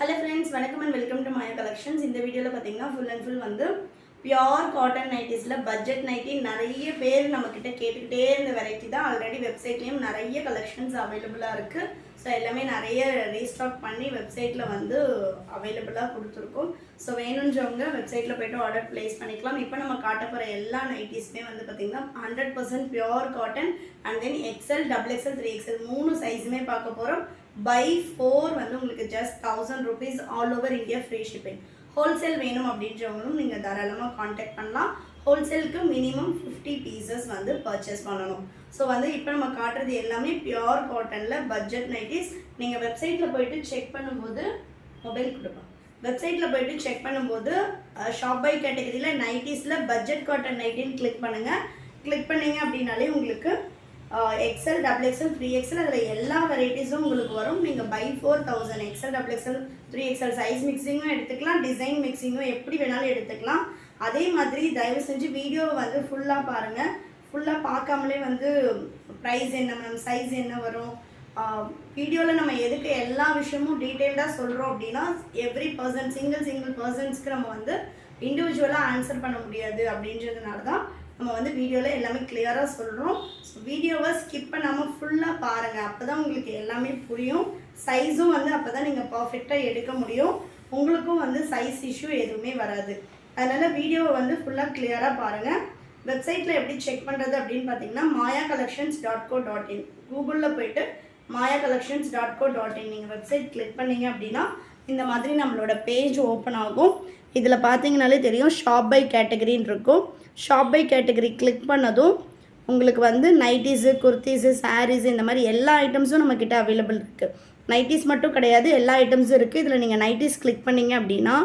Hello friends, welcome and welcome to Maya Collections. இந்த வீடியோல பாத்தீங்கன்னா full and full வந்து பியூர் காட்டன் நைட்டிஸ்ல பட்ஜெட் நைட்டி நிறைய பேர் நம்ம கிட்ட கேட்டுக்கிட்டே இருந்த வெரைட்டி தான். ஆல்ரெடி வெப்சைட்லயும் நிறைய கலெக்ஷன்ஸ் அவைலபிளா இருக்கு. ஸோ எல்லாமே நிறைய ரீஸ்டாக் பண்ணி வெப்சைட்ல வந்து அவைலபிளா கொடுத்துருக்கோம். ஸோ வேணுன்றவங்க வெப்சைட்ல போய்ட்டு ஆர்டர் பிளேஸ் பண்ணிக்கலாம். இப்போ நம்ம காட்ட போற எல்லா நைட்டிஸுமே வந்து பார்த்தீங்கன்னா 100% pure cotton and then XL, double XL, 3XL மூணு சைஸுமே பார்க்க போகிறோம். by 4 வந்து உங்களுக்கு just 1000 rupees all over India free shipping. Wholesale வேணும் அப்படின்றவங்களும் நீங்கள் தாராளமாக காண்டாக்ட் பண்ணலாம். ஹோல்சேலுக்கு மினிமம் 50 பீசஸ் வந்து பர்ச்சேஸ் பண்ணணும். ஸோ வந்து இப்போ நம்ம காட்டுறது எல்லாமே பியூர் காட்டனில் பட்ஜெட் நைட்டிஸ். நீங்கள் வெப்சைட்டில் போயிட்டு செக் பண்ணும்போது மொபைல் கொடுப்போம். வெப்சைட்டில் போயிட்டு செக் பண்ணும்போது ஷாப் பை கேட்டகரியில் நைட்டிஸில் பட்ஜெட் காட்டன் நைட்டின்னு கிளிக் பண்ணுங்கள். கிளிக் பண்ணிங்க அப்படின்னாலே உங்களுக்கு எக்ஸ்எல், டபுள் எக்ஸ்எல், 3XL அதில் எல்லா வெரைட்டிஸும் உங்களுக்கு வரும். நீங்கள் by 4000 XL, double XL, 3XL size மிக்சிங்கும் எடுத்துக்கலாம், டிசைன் மிக்சிங்கும் எப்படி வேணாலும் எடுத்துக்கலாம். அதே மாதிரி தயவு செஞ்சு வீடியோவை வந்து ஃபுல்லாக பாருங்கள். ஃபுல்லாக பார்க்காமலே வந்து ப்ரைஸ் என்ன மேம், சைஸ் என்ன வரும், வீடியோவில் நம்ம எதுக்கு எல்லா விஷயமும் டீட்டெயில்டாக சொல்கிறோம் அப்படின்னா எவ்ரி பர்சன் சிங்கிள் பர்சன்ஸ்க்கு நம்ம வந்து இண்டிவிஜுவலாக ஆன்சர் பண்ண முடியாது. அப்படின்றதுனால தான் நம்ம வந்து வீடியோவில் எல்லாமே கிளியராக சொல்கிறோம். ஸோ வீடியோவை ஸ்கிப் பண்ணாமல் ஃபுல்லாக பாருங்கள். அப்போ தான் உங்களுக்கு எல்லாமே புரியும். சைஸும் வந்து அப்போ தான் நீங்கள் பர்ஃபெக்டாக எடுக்க முடியும். உங்களுக்கும் வந்து சைஸ் இஷ்யூ எதுவுமே வராது. அதனால் வீடியோவை வந்து ஃபுல்லாக கிளியராக பாருங்கள். வெப்சைட்டில் எப்படி செக் பண்ணுறது அப்படின்னு பார்த்தீங்கன்னா mayacollections.co.in கூகுளில் போய்ட்டு mayacollections.co.in நீங்கள் வெப்சைட் கிளிக் பண்ணிங்க அப்படின்னா இந்த மாதிரி நம்மளோட பேஜ் ஓப்பன் ஆகும். இதில் பார்த்தீங்கனாலே தெரியும் ஷாப் பை கேட்டகரின்னு இருக்கும். ஷாப் பை கேட்டகரி கிளிக் பண்ணதும் உங்களுக்கு வந்து நைட்டிஸு, குர்த்திஸு, சாரீஸு இந்த மாதிரி எல்லா ஐட்டம்ஸும் நம்மக்கிட்ட அவைலபிள் இருக்குது. நைட்டிஸ் மட்டும் கிடையாது, எல்லா ஐட்டம்ஸும் இருக்குது. இதில் நீங்கள் நைட்டிஸ் கிளிக் பண்ணிங்க அப்படின்னா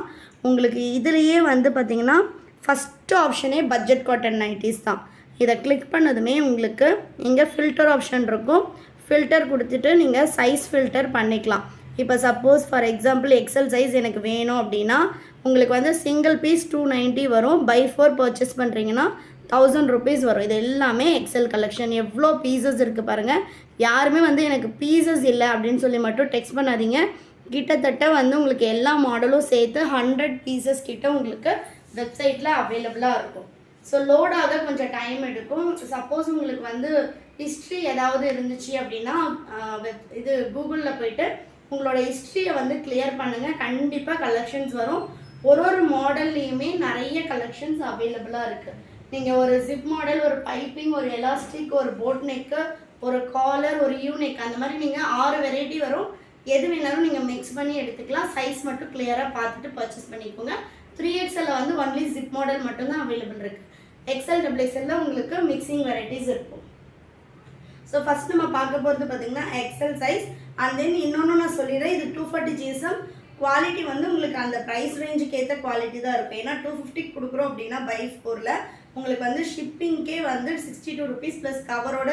உங்களுக்கு இதுலேயே வந்து பார்த்திங்கன்னா ஃபஸ்ட்டு ஆப்ஷனே பட்ஜெட் காட்டன் நைட்டிஸ் தான். இதை கிளிக் பண்ணதுமே உங்களுக்கு இங்கே ஃபில்டர் ஆப்ஷன் இருக்கும். ஃபில்டர் கொடுத்துட்டு நீங்கள் சைஸ் ஃபில்டர் பண்ணிக்கலாம். இப்போ suppose for example XL size எனக்கு வேணும் அப்படின்னா உங்களுக்கு வந்து சிங்கிள் பீஸ் 290 வரும். பை 4 பர்ச்சேஸ் பண்ணுறீங்கன்னா 1000 rupees வரும். இது எல்லாமே எக்ஸ்எல் கலெக்ஷன். எவ்வளோ பீசஸ் இருக்குது பாருங்கள். யாருமே வந்து எனக்கு பீசஸ் இல்லை அப்படின்னு சொல்லி மட்டும் டெக்ஸ்ட் பண்ணாதீங்க. கிட்டத்தட்ட வந்து உங்களுக்கு எல்லா மாடலும் சேர்த்து 100 பீசஸ் கிட்ட உங்களுக்கு வெப்சைட்டில் அவைலபிளாக இருக்கும். ஸோ லோடாக கொஞ்சம் டைம் எடுக்கும். சப்போஸ் உங்களுக்கு வந்து ஹிஸ்ட்ரி ஏதாவது இருந்துச்சு அப்படின்னா இது கூகுளில் போய்ட்டு உங்களோட ஹிஸ்ட்ரியை வந்து கிளியர் பண்ணுங்கள். கண்டிப்பாக கலெக்ஷன்ஸ் வரும். ஒரு மாடல்லையுமே நிறைய கலெக்ஷன்ஸ் அவைலபிளாக இருக்குது. நீங்கள் ஒரு ஜிப் மாடல், ஒரு பைப்பிங், ஒரு எலாஸ்டிக், ஒரு போட் நெக்கு, ஒரு காலர், ஒரு யூனெக் அந்த மாதிரி நீங்கள் 6 வெரைட்டி வரும். எது வேணாலும் நீங்கள் மிக்ஸ் பண்ணி எடுத்துக்கலாம். சைஸ் மட்டும் கிளியராக பார்த்துட்டு பர்ச்சேஸ் பண்ணிக்கோங்க. 3XL வந்து ஒன்லி ஜிப் மாடல் மட்டும்தான் அவைலபிள் இருக்குது. எக்ஸ்எல், டபுள் எக்ஸ்எல்ல உங்களுக்கு மிக்சிங் வெரைட்டிஸ் இருக்கும். ஸோ ஃபஸ்ட் நம்ம பார்க்க போகிறது பார்த்திங்கன்னா எக்ஸ்எல் சைஸ். அண்ட் தென் இன்னொன்று நான் சொல்லிடுறேன், இது 240 GSM. குவாலிட்டி வந்து உங்களுக்கு அந்த ப்ரைஸ் ரேஞ்சுக்கு ஏற்ற குவாலிட்டி தான் இருக்கும். ஏன்னா 250 கொடுக்குறோம் அப்படின்னா பை 4ல் உங்களுக்கு வந்து ஷிப்பிங்க்கே வந்து 62 rupees ப்ளஸ் கவரோட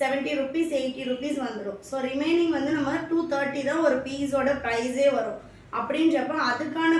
70 rupees 80 rupees வந்துடும். ஸோ ரிமைனிங் வந்து நம்ம 230 தான் ஒரு பீஸோட ப்ரைஸே வரும். அப்படின்றப்ப அதுக்கான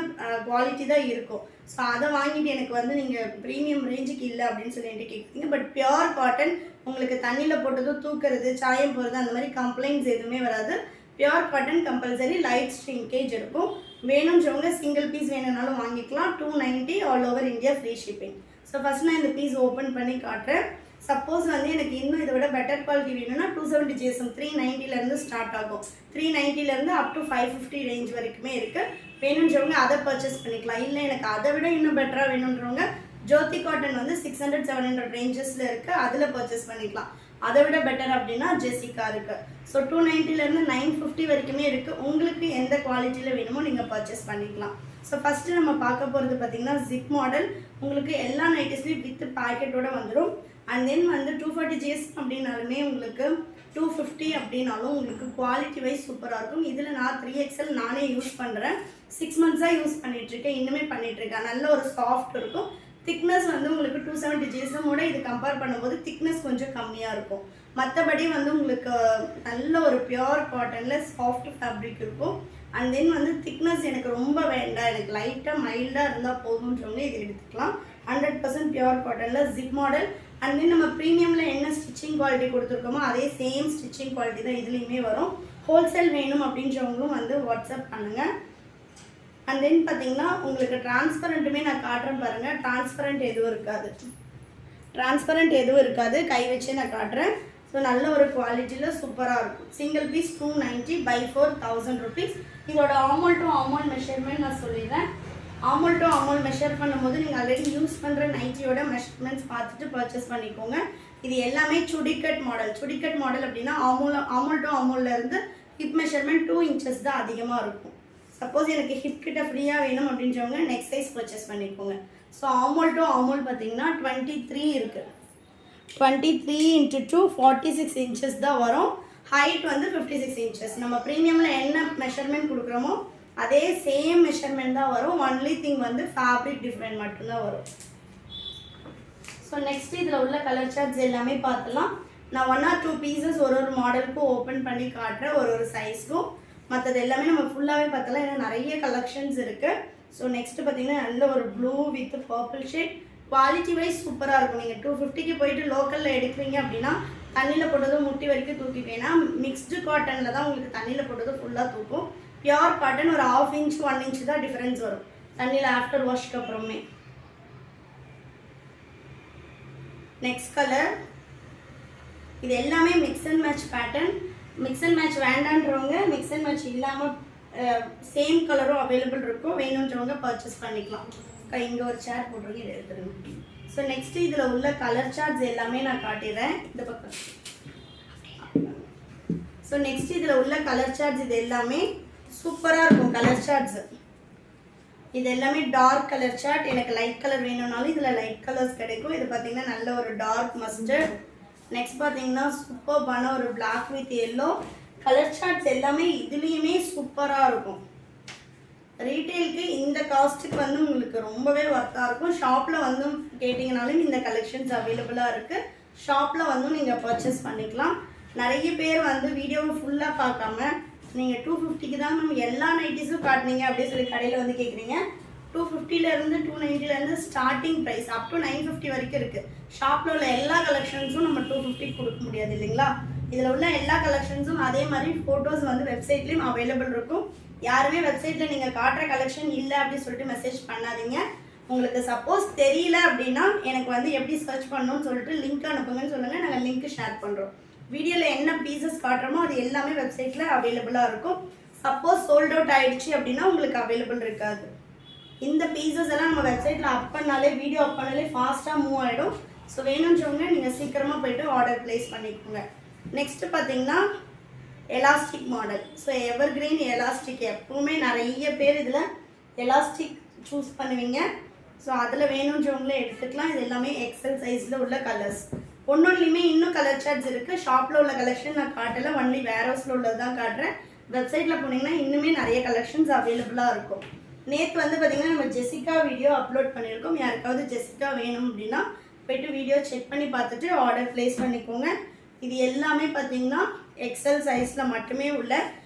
குவாலிட்டி தான் இருக்கும். ஸோ அதை வாங்கிட்டு எனக்கு வந்து நீங்கள் ப்ரீமியம் ரேஞ்சுக்கு இல்லை அப்படின்னு சொல்லிட்டு கேட்குறீங்க. பட் பியூர் காட்டன் உங்களுக்கு தண்ணியில் போட்டதும் தூக்குறது, சாயம் போகிறது அந்த மாதிரி கம்ப்ளைண்ட்ஸ் எதுவுமே வராது. Pure cotton compulsory light shrinkage இருக்கும். வேணுன்றவங்க சிங்கிள் பீஸ் வேணும்னாலும் வாங்கிக்கலாம். 290 all over India free shipping. So first நான் இந்த பீஸ் ஓப்பன் பண்ணி காட்டுறேன். சப்போஸ் வந்து எனக்கு இன்னும் இதை விட பெட்டர் குவாலிட்டி வேணும்னா 270 GSM 390லேருந்து ஸ்டார்ட் ஆகும். 390லேருந்து அப் டு 550 ரேஞ்ச் வரைக்குமே இருக்குது. வேணுன்றவங்க அதை பர்ச்சேஸ் பண்ணிக்கலாம். இல்லை எனக்கு அதை விட இன்னும் பெட்டராக வேணுன்றவங்க ஜோதி காட்டன் வந்து 600-700 ரேஞ்சஸில் இருக்குது, அதில் பர்ச்சேஸ் பண்ணிக்கலாம். அதை விட பெட்டர் அப்படின்னா ஜெசிகா இருக்குது. ஸோ 290லேருந்து 950 வரைக்குமே இருக்குது. உங்களுக்கு எந்த குவாலிட்டியில் வேணுமோ நீங்கள் பர்ச்சேஸ் பண்ணிக்கலாம். ஸோ ஃபஸ்ட்டு நம்ம பார்க்க போகிறது பார்த்திங்கன்னா ஜிப் மாடல். உங்களுக்கு எல்லா நைட்டிஸ்லையும் வித் பேக்கெட்டோடு வந்துடும். அண்ட் தென் வந்து 240 GSM அப்படின்னாலுமே உங்களுக்கு 250 அப்படின்னாலும் உங்களுக்கு குவாலிட்டி வைஸ் சூப்பராக இருக்கும். இதில் நான் 3XL நானே யூஸ் பண்ணுறேன். 6 months-ஆக யூஸ் பண்ணிகிட்ருக்கேன். இன்னுமே பண்ணிகிட்ருக்கேன். நல்ல ஒரு சாஃப்ட் இருக்கும். திக்னஸ் வந்து உங்களுக்கு 270 GSM-ஓட இது கம்பேர் பண்ணும்போது திக்னஸ் கொஞ்சம் கம்மியாக இருக்கும். மற்றபடி வந்து உங்களுக்கு நல்ல ஒரு பியூர் காட்டனில் சாஃப்ட் ஃபேப்ரிக் இருக்கும். அண்ட் தென் வந்து திக்னஸ் எனக்கு ரொம்ப வேண்டாம், எனக்கு லைட்டாக மைல்டாக இருந்தால் போதுன்றவங்க இது எடுத்துக்கலாம். 100% பியூர் காட்டனில் ஜிப் மாடல். அண்ட் தென் நம்ம ப்ரீமியமில் என்ன ஸ்டிச்சிங் குவாலிட்டி கொடுத்துருக்கோமோ அதே சேம் ஸ்டிச்சிங் குவாலிட்டி தான் இதுலேயுமே வரும். ஹோல்சேல் வேணும் அப்படின்றவங்களும் வந்து வாட்ஸ்அப் பண்ணுங்கள். அண்ட் தென் பார்த்தீங்கன்னா உங்களுக்கு டிரான்ஸ்பரண்ட்டுமே நான் காட்டுறேன் பாருங்கள். டிரான்ஸ்பரண்ட் எதுவும் இருக்காது, கை வச்சே நான் காட்டுறேன். ஸோ நல்ல ஒரு குவாலிட்டியில் சூப்பராக இருக்கும். Single piece 290 by 4000 rupees. இதோட ஆமோல் டு ஆமோல் மெஷர்மெண்ட் நான் சொல்லிடுறேன். ஆமோல் டு ஆமோல் மெஷர் பண்ணும்போது நீங்கள் ஆல்ரெடி யூஸ் பண்ணுற நைட்டியோட மெஷர்மெண்ட்ஸ் பார்த்துட்டு பர்ச்சேஸ் பண்ணிக்கோங்க. இது எல்லாமே சுடிக்கட் மாடல் அப்படின்னா ஆமோல் டு ஆமோல்லேருந்து ஹிப் மெஷர்மெண்ட் 2 inches தான் அதிகமாக இருக்கும். சப்போஸ் எனக்கு ஹிப் கிட்ட ஃப்ரீயாக வேணும் அப்படின்றவங்க நெக்ஸ்ட் சைஸ் பர்ச்சேஸ் பண்ணிக்கோங்க. ஸோ ஆமோல் டு ஆமோல் பார்த்தீங்கன்னா 23 இருக்குது. 23 into 2 46 inches தான் வரும். ஹைட் வந்து 56 inches. நம்ம ப்ரீமியமில் என்ன மெஷர்மெண்ட் கொடுக்குறோமோ அதே சேம் மெஷர்மெண்ட் தான் வரும். ஒன்லி திங் வந்து ஃபேப்ரிக் டிஃப்ரெண்ட் மட்டும்தான் வரும். ஸோ நெக்ஸ்ட் இதில் உள்ள கலர் சார்ட்ஸ் எல்லாமே பார்த்துலாம். நான் 1 or 2 பீசஸ் ஒரு மாடலுக்கும் ஓப்பன் பண்ணி காட்டுறேன், ஒரு சைஸ்க்கும். மற்றது எல்லாமே நம்ம ஃபுல்லாகவே பார்த்தலாம், ஏன்னா நிறைய கலெக்ஷன்ஸ் இருக்குது. ஸோ நெக்ஸ்ட்டு பார்த்தீங்கன்னா நல்ல ஒரு blue with purple shade. Quality wise சூப்பராக இருக்கும். நீங்கள் 250க்கு போயிட்டு லோக்கலில் எடுக்கிறீங்க அப்படின்னா தண்ணியில் போட்டதும் முட்டி வரைக்கும் தூக்கிட்டேன்னா மிக்ஸ்டு காட்டனில் தான் உங்களுக்கு தண்ணியில் போட்டதும் ஃபுல்லாக தூக்கும். பியோர் காட்டன் ஒரு 1/2 inch 1 inch தான் டிஃப்ரென்ஸ் வரும் தண்ணியில் ஆஃப்டர் வாஷ்க்கு அப்புறமே. நெக்ஸ்ட் கலர், இது எல்லாமே mix and match pattern. Mix and match வேண்டான்றவங்க மிக்ஸ் அண்ட் மேட்ச் இல்லாமல் சேம் கலரும் அவைலபிள் இருக்கும், வேணுன்றவங்க பர்ச்சேஸ் பண்ணிக்கலாம். இங்கே ஒரு சேர் போட்டுருங்க, இதை எடுத்துருங்க. ஸோ நெக்ஸ்ட் இதில் உள்ள கலர் சார்ட்ஸ் எல்லாமே நான் காட்டிடுறேன் இந்த பக்கம். ஸோ நெக்ஸ்ட் இதில் உள்ள கலர் சார்ட்ஸ் இது எல்லாமே சூப்பராக இருக்கும். கலர் சார்ட்ஸ் இது எல்லாமே டார்க் கலர் சார்ட். எனக்கு லைட் கலர் வேணும்னாலும் இதில் லைட் கலர்ஸ் கிடைக்கும். இது பார்த்தீங்கன்னா நல்ல ஒரு டார்க் மஸ்டர்ட். நெக்ஸ்ட் பார்த்தீங்கன்னா சூப்பர்பான ஒரு black with yellow. Colour charts எல்லாமே இதுலேயுமே சூப்பராக இருக்கும். ரீட்டெயிலுக்கு இந்த காஸ்ட்டுக்கு வந்து உங்களுக்கு ரொம்பவே ஒர்த்தாக இருக்கும். ஷாப்பில் வந்து கேட்டிங்கனாலும் இந்த கலெக்ஷன்ஸ் அவைலபிளாக இருக்குது. ஷாப்பில் வந்து நீங்கள் பர்ச்சேஸ் பண்ணிக்கலாம். நிறைய பேர் வந்து வீடியோவை ஃபுல்லாக பார்க்காம நீங்கள் 250க்கு தான் நம்ம எல்லா நைட்டிஸும் காட்டினீங்க அப்படின்னு சொல்லி கடையில் வந்து கேட்குறீங்க. 250லேருந்து 290லேருந்து ஸ்டார்டிங் ப்ரைஸ் அப் டு 950 வரைக்கும் இருக்குது. ஷாப்பில் உள்ள எல்லா கலெக்ஷன்ஸும் நம்ம 250 கொடுக்க முடியாது இல்லைங்களா. இதில் உள்ள எல்லா கலெக்ஷன்ஸும் அதே மாதிரி ஃபோட்டோஸ் வந்து வெப்சைட்லேயும் அவைலபிள் இருக்கும். யாருமே வெப்சைட்டில் நீங்கள் காட்டுற கலெக்ஷன் இல்லை அப்படின்னு சொல்லிட்டு மெசேஜ் பண்ணாதீங்க. உங்களுக்கு சப்போஸ் தெரியல அப்படின்னா எனக்கு வந்து எப்படி சர்ச் பண்ணணும்னு சொல்லிட்டு லிங்க் அனுப்புங்கன்னு சொல்லுங்கள், நாங்கள் லிங்க் ஷேர் பண்ணுறோம். வீடியோவில் என்ன பீசஸ் காட்டுறோமோ அது எல்லாமே வெப்சைட்டில் அவைலபிளாக இருக்கும். சப்போஸ் சோல்ட் அவுட் ஆகிடுச்சு அப்படின்னா உங்களுக்கு அவைலபிள் இருக்காது. இந்த பீசஸ் எல்லாம் நம்ம வெப்சைட்டில் அப் பண்ணாலே வீடியோ அப் பண்ணாலே ஃபாஸ்ட்டாக மூவ் ஆகிடும். ஸோ வேணுன்றவங்க நீங்கள் சீக்கிரமாக போய்ட்டு ஆர்டர் ப்ளேஸ் பண்ணிக்கோங்க. நெக்ஸ்ட்டு பார்த்தீங்கன்னா elastic model. So evergreen elastic எப்பவுமே நிறைய பேர் இதில் எலாஸ்டிக் சூஸ் பண்ணுவீங்க. ஸோ அதில் வேணுன்றவங்களே எடுத்துக்கலாம். இது எல்லாமே எக்ஸல் சைஸில் உள்ள கலர்ஸ். ஒன்றுலையுமே இன்னும் கலர் சார்ட்ஸ் இருக்குது. ஷாப்பில் உள்ள கலெக்ஷன் நான் காட்டலை, ஒன்லி வேர் ஹவுஸில் உள்ளது தான் காட்டுறேன். வெப்சைட்டில் போனீங்கன்னா இன்னுமே நிறைய கலெக்ஷன்ஸ் அவைலபிளாக இருக்கும். நேற்று வந்து பார்த்திங்கன்னா நம்ம ஜெசிகா வீடியோ அப்லோட் பண்ணியிருக்கோம். யாருக்காவது ஜெசிகா வேணும் அப்படின்னா போய்ட்டு வீடியோ செக் பண்ணி பார்த்துட்டு ஆர்டர் ப்ளேஸ் பண்ணிக்கோங்க. இது எல்லாமே பார்த்திங்கன்னா எக்ஸல் சைஸில் மட்டுமே உள்ள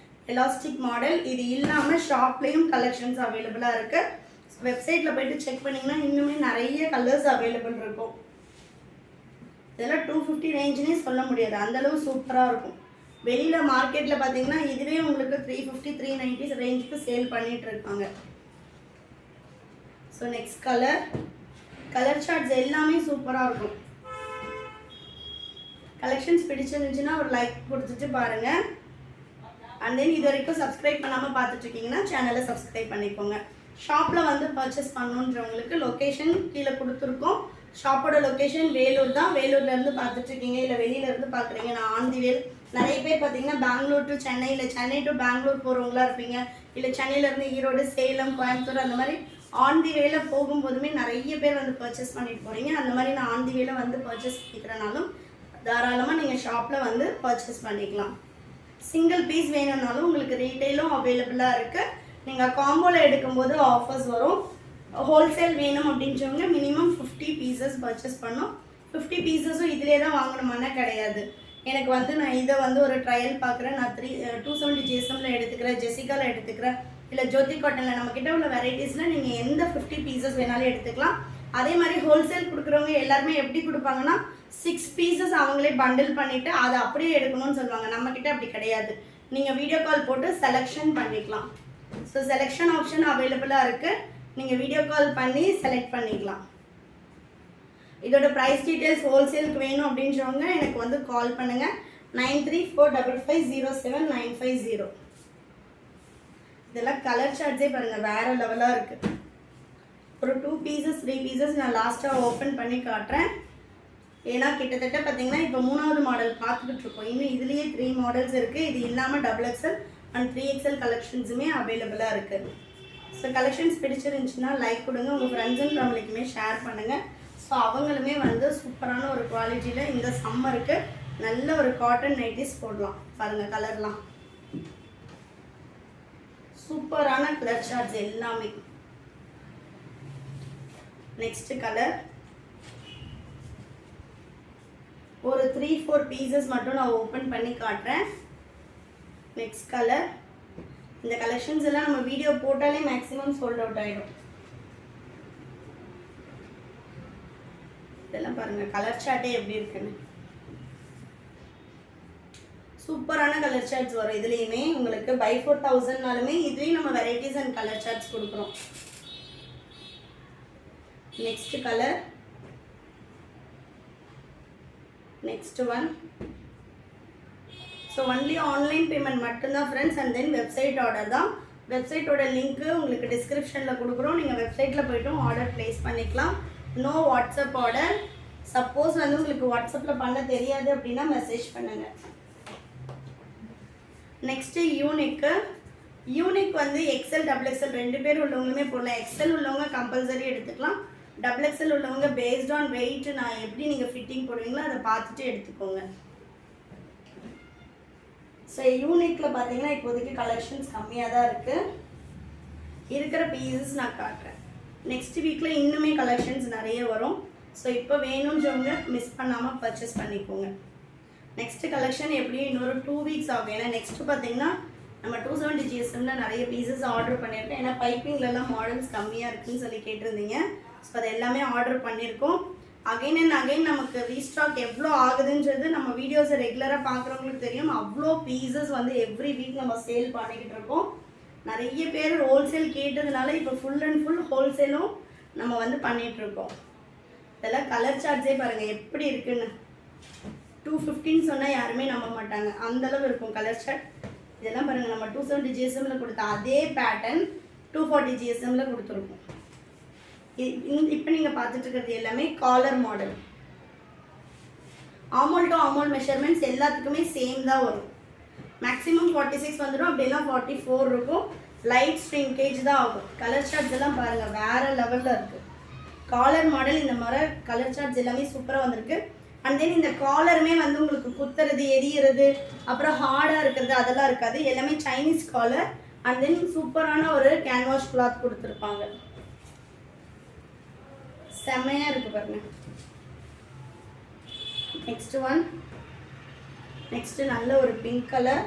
எலாஸ்டிக் மாடல். இது இல்லாமல் ஷாப்லேயும் கலெக்ஷன்ஸ் அவைலபிளாக இருக்குது. வெப்சைட்டில் போய்ட்டு செக் பண்ணிங்கன்னா இன்னுமே நிறைய கலர்ஸ் அவைலபிள் இருக்கும். இதெல்லாம் 250 ரேஞ்சுனே சொல்ல முடியாது, அந்தளவு சூப்பராக இருக்கும். வெளியில் மார்க்கெட்டில் பார்த்தீங்கன்னா இதுவே உங்களுக்கு 350 390 ரேஞ்சுக்கு சேல் பண்ணிகிட்டு இருக்காங்க. ஸோ நெக்ஸ்ட் கலர் சார்ட்ஸ் எல்லாமே சூப்பராக இருக்கும். கலெக்ஷன்ஸ் பிடிச்சிருந்துச்சுன்னா ஒரு லைக் கொடுத்துட்டு பாருங்கள். அண்ட் தென் இது வரைக்கும் சப்ஸ்கிரைப் பண்ணாமல் பார்த்துட்ருக்கீங்கன்னா சேனலை சப்ஸ்கிரைப் பண்ணிக்கோங்க. ஷாப்பில் வந்து பர்ச்சேஸ் பண்ணணுன்றவங்களுக்கு லொக்கேஷன் கீழே கொடுத்துருக்கோம். ஷாப்போட லொக்கேஷன் வேலூர் தான். வேலூர்லேருந்து பார்த்துட்ருக்கீங்க இல்லை வெளியிலேருந்து பார்க்குறீங்க, நான் ஆந்திவேல். நிறைய பேர் பார்த்தீங்கன்னா பெங்களூர் டு சென்னை, இல்லை சென்னை டு பெங்களூர் போகிறவங்களா இருப்பீங்க, இல்லை சென்னையிலேருந்து ஈரோடு, சேலம், கோயம்புத்தூர், அந்த மாதிரி ஆன் தி வேல போகும்போதுமே நிறைய பேர் வந்து பர்ச்சேஸ் பண்ணிட்டு போகிறீங்க. அந்த மாதிரி நான் ஆன் தி வேல வந்து பர்ச்சேஸ் பண்ணிக்கிறனாலும் தாராளமாக நீங்கள் ஷாப்பில் வந்து பர்ச்சேஸ் பண்ணிக்கலாம். சிங்கிள் பீஸ் வேணும்னாலும் உங்களுக்கு ரீட்டெயிலும் அவைலபிளாக இருக்குது. நீங்கள் காம்போவில் எடுக்கும்போது ஆஃபர்ஸ் வரும். ஹோல்சேல் வேணும் அப்படின்றவங்க மினிமம் 50 பீசஸ் பர்ச்சேஸ் பண்ணோம். 50 பீசஸும் இதிலே தான் வாங்கணுமானா கிடையாது. எனக்கு வந்து நான் இதை வந்து ஒரு ட்ரையல் பார்க்குறேன், நான் 270 ஜேசமில் எடுத்துக்கிறேன், ஜெசிகாவில் எடுத்துக்கிறேன், இல்லை ஜோதி காட்டனில் நம்மக்கிட்ட உள்ள வெரைட்டிஸில் நீங்கள் எந்த 50 பீசஸ் வேணாலும் எடுத்துக்கலாம். அதே மாதிரி ஹோல்சேல் கொடுக்குறவங்க எல்லாருமே எப்படி கொடுப்பாங்கன்னா 6 பீசஸ் அவங்களே பண்டில் பண்ணிவிட்டு அதை அப்படியே எடுக்கணும்னு சொல்லுவாங்க. நம்மக்கிட்ட அப்படி கிடையாது. நீங்கள் வீடியோ கால் போட்டு செலெக்ஷன் பண்ணிக்கலாம். ஸோ செலெக்ஷன் ஆப்ஷன் அவைலபிளாக இருக்குது, நீங்கள் வீடியோ கால் பண்ணி செலக்ட் பண்ணிக்கலாம். இதோட ப்ரைஸ் டீட்டெயில்ஸ் ஹோல்சேலுக்கு வேணும் அப்படின்றவங்க எனக்கு வந்து கால் பண்ணுங்கள். 9345507950. இதெல்லாம் கலர் சார்ட்ஸே பாருங்கள் வேறு லெவலாக இருக்குது. ஒரு 2 பீசஸ் 3 பீசஸ் நான் லாஸ்ட்டாக ஓப்பன் பண்ணி காட்டுறேன். ஏன்னா கிட்டத்தட்ட பார்த்தீங்கன்னா இப்போ 3வது மாடல் பார்த்துக்கிட்டு இருக்கோம். இன்னும் இதுலேயே 3 மாடல்ஸ் இருக்குது. இது இல்லாமல் XXL அண்ட் 3XL கலெக்ஷன்ஸுமே அவைலபிளாக இருக்குது. ஸோ கலெக்ஷன்ஸ் பிடிச்சிருந்துச்சுன்னா லைக் கொடுங்க, உங்கள் ஃப்ரெண்ட்ஸ் அண்ட் ஃபேமிலிக்குமே ஷேர் பண்ணுங்கள். ஸோ அவங்களுமே வந்து சூப்பரான ஒரு குவாலிட்டியில் இந்த சம்மருக்கு நல்ல ஒரு காட்டன் நைட்டிஸ் போடலாம். பாருங்கள் கலர்லாம் சூப்பரான கலர் சார்ட்ஸ் எல்லாமே. நெக்ஸ்ட் கலர் ஒரு 3-4 பீசஸ் மட்டும் நான் ஓப்பன் பண்ணி காட்டுறேன். Next colour. இந்த கலெக்ஷன்ஸ் எல்லாம் நம்ம வீடியோ போட்டாலே மேக்ஸிமம் சோல்ட் அவுட் ஆகிடும். இதெல்லாம் பாருங்கள் கலர் சார்ட்டே எப்படி இருக்குன்னு. சூப்பரான கலர் சார்ட்ஸ் வரும். இதுலேயுமே உங்களுக்கு by 4000னாலுமே இதுலேயும் நம்ம வெரைட்டிஸ் அண்ட் கலர் சார்ட்ஸ் கொடுக்குறோம். Next colour. Next one. So only online payment மட்டும்தான் friends, and then website order தான். வெப்சைட்டோட லிங்க்கு உங்களுக்கு டிஸ்கிரிப்ஷனில் கொடுக்குறோம். நீங்கள் வெப்சைட்டில் போய்ட்டும் ஆர்டர் ப்ளேஸ் பண்ணிக்கலாம். No WhatsApp order. சப்போஸ் வந்து உங்களுக்கு வாட்ஸ்அப்பில் பண்ண தெரியாது அப்படின்னா மெசேஜ் பண்ணுங்கள். Next unique. யூனிக் வந்து XL XXL 2 பேர் உள்ளவங்களுமே போடலாம். XL உள்ளவங்க கம்பல்சரி எடுத்துக்கலாம். XXL உள்ளவங்க பேஸ்ட் ஆன் வெயிட் நான் எப்படி நீங்கள் ஃபிட்டிங் போடுவீங்களோ அதை பார்த்துட்டு எடுத்துக்கோங்க. ஸோ யூனிக்கில் பார்த்தீங்கன்னா இப்போதைக்கு கலெக்ஷன்ஸ் கம்மியாக தான் இருக்குது. இருக்கிற பீசஸ் நான் காட்டுறேன். நெக்ஸ்ட் வீக்கில் இன்னுமே கலெக்ஷன்ஸ் நிறைய வரும். ஸோ இப்போ வேணுன்றவங்க மிஸ் பண்ணாமல் பர்ச்சேஸ் பண்ணிக்கோங்க. நெக்ஸ்ட் கலெக்ஷன் எப்படியும் இன்னொரு 2 வீக்ஸ் ஆகும். ஏன்னா நெக்ஸ்ட்டு பார்த்தீங்கன்னா நம்ம 270 GSMல நிறைய பீசஸ் ஆர்டர் பண்ணியிருக்கோம். ஏன்னா பைப்பிங்லலாம் மாடல்ஸ் கம்மியாக இருக்குதுன்னு சொல்லி கேட்டிருந்தீங்க. ஸோ அது எல்லாமே ஆர்டர் பண்ணியிருக்கோம். அகைன் அண்ட் அகைன் நமக்கு ரீஸ்டாக் எவ்வளோ ஆகுதுன்றது நம்ம வீடியோஸை ரெகுலராக பார்க்குறவங்களுக்கு தெரியும். அவ்வளோ பீசஸ் வந்து எவ்ரி வீக் நம்ம சேல் பண்ணிக்கிட்டு இருக்கோம். நிறைய பேர் ஹோல்சேல் கேட்டதுனால இப்போ ஃபுல் அண்ட் ஃபுல் ஹோல்சேலும் நம்ம வந்து பண்ணிகிட்ருக்கோம். இதெல்லாம் கலர் சார்ட்ஸே பாருங்கள் எப்படி இருக்குன்னு. 215 சொன்னால் யாருமே நம்ப மாட்டாங்க, அந்தளவு இருக்கும் கலர் சார்ட். இதெல்லாம் பாருங்கள் நம்ம 270 GSMல கொடுத்த அதே பேட்டர்ன் 240 GSMல கொடுத்துருக்கோம். இப்போ நீங்கள் பார்த்துட்டு இருக்கிறது எல்லாமே காலர் மாடல். ஆமோல் டு ஆமோல் மெஷர்மெண்ட்ஸ் எல்லாத்துக்குமே சேம் தான் வரும். மேக்ஸிமம் 46 வந்துடும், அப்படிலாம் 44 இருக்கும். லைட் ஸ்ட்ரிங்கேஜ் தான் ஆகும். கலர் சார்ட்ஸ் எல்லாம் பாருங்கள் வேறு லெவலில் இருக்குது. காலர் மாடல் இந்த மாதிரி கலர் சார்ட்ஸ் எல்லாமே சூப்பராக வந்திருக்கு. அண்ட் தென் இந்த காலருமே வந்து உங்களுக்கு குத்துறது எரியிறது அப்புறம் ஹார்டாக இருக்கிறது அதெல்லாம் இருக்காது. எல்லாமே சைனீஸ் காலர். அண்ட் தென் சூப்பரான ஒரு கேன்வாஷ் கிளாத் கொடுத்துருப்பாங்க. செம்மையாக இருக்குது பாருங்க. Next one. நெக்ஸ்ட்டு நல்ல ஒரு பிங்க் கலர்.